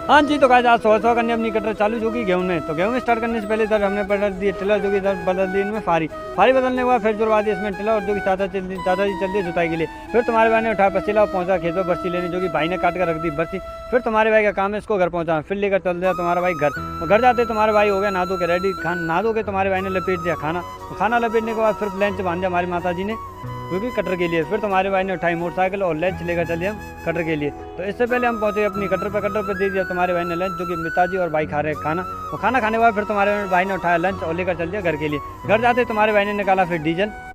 हाँ जी, तो गाइस आज सुबह-सुबह करनी अपनी कटर चालू जो कि गेहूँ में। तो गेहूँ में स्टार्ट करने से पहले इधर हमने बदल दिए टिलर जो कि इधर बदल दिए इनमें फारी। फारी बदलने के बाद फिर जुड़वा दिए इसमें टिलर और जो कि चाचा जी चल दिए जुताई के लिए। फिर तुम्हारे भाई ने उठाया पसीला और पहुँचा खेत में बर्सी लेने, जो कि भाई ने काट कर रख दी बर्सी। फिर तुम्हारे भाई का काम है इसको घर पहुँचाना, फिर लेकर चल दिया तुम्हारा भाई घर। तो घर जाते तुम्हारे भाई हो गया नहा धो के रेडी, नहा धो के तुम्हारे भाई ने लपेट दिया खाना। तो खाना लपेटने के बाद फिर लंच बांध दिया हमारी माता जी ने, वो भी कटर के लिए। फिर तुम्हारे भाई ने उठाई मोटरसाइकिल और लंच लेकर चलिए हम कटर के लिए। तो इससे पहले हम पहुंचे अपनी कटर पर दे दिया तुम्हारे भाई ने लंच, जो कि पिताजी और भाई खा रहे खाना। तो खाना खाने के बाद फिर तुम्हारे भाई ने उठाया लंच और लेकर चल दिया घर के लिए। घर जाते तुम्हारे भाई ने निकाला फिर डीजल।